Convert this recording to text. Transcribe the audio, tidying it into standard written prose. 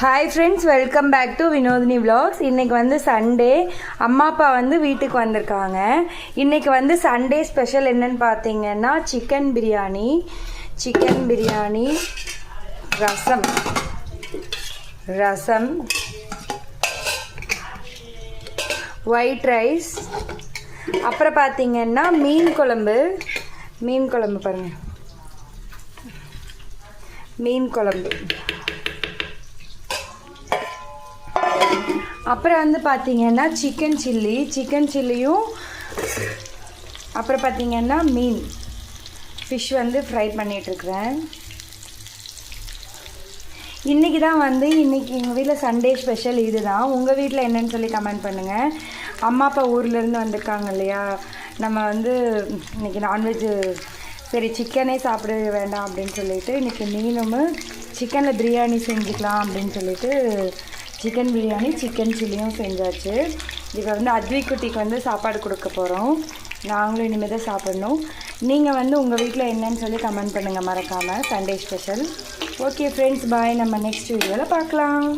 Hi friends, welcome back to Vinodhini vlogs. இன்றைக்கி வந்து Sunday, அம்மா அப்பா வந்து வீட்டுக்கு வந்திருக்காங்க. இன்றைக்கி வந்து சண்டே ஸ்பெஷல் என்னன்னு பார்த்தீங்கன்னா சிக்கன் பிரியாணி, ரசம், ஒயிட் ரைஸ், அப்புறம் பார்த்தீங்கன்னா மீன் குழம்பு பாருங்கள், மீன் குழம்பு. அப்புறம் வந்து பார்த்தீங்கன்னா சிக்கன் சில்லியும், அப்புறம் பார்த்தீங்கன்னா ஃபிஷ் வந்து ஃப்ரை பண்ணிகிட்ருக்குறேன். இன்றைக்கி எங்கள் வீட்டில் சண்டே ஸ்பெஷல் இது தான். உங்கள் வீட்டில் என்னன்னு சொல்லி கமெண்ட் பண்ணுங்கள். அம்மா அப்பா ஊர்லேருந்து வந்திருக்காங்க இல்லையா, நம்ம வந்து இன்றைக்கி நான்வெஜ்ஜு சரி சிக்கனே சாப்பிட வேண்டாம் அப்படின்னு சொல்லிட்டு இன்றைக்கி மீனும் சிக்கனில் பிரியாணி செஞ்சுக்கலாம் அப்படின்னு சொல்லிட்டு சிக்கன் பிரியாணி சிக்கன் சில்லியும் செஞ்சாச்சு. இப்போ வந்து அத்விக் குட்டிக்கு வந்து சாப்பாடு கொடுக்க போகிறோம். நாங்களும் இனிமேல் தான் சாப்பிட்ணும். நீங்கள் வந்து உங்கள் வீட்டில் என்னன்னு சொல்லி கமெண்ட் பண்ணுங்கள் மறக்காமல். Sunday special. ஓகே ஃப்ரெண்ட்ஸ், பாய். நம்ம நெக்ஸ்ட் வீடியோவில் பார்க்கலாம்.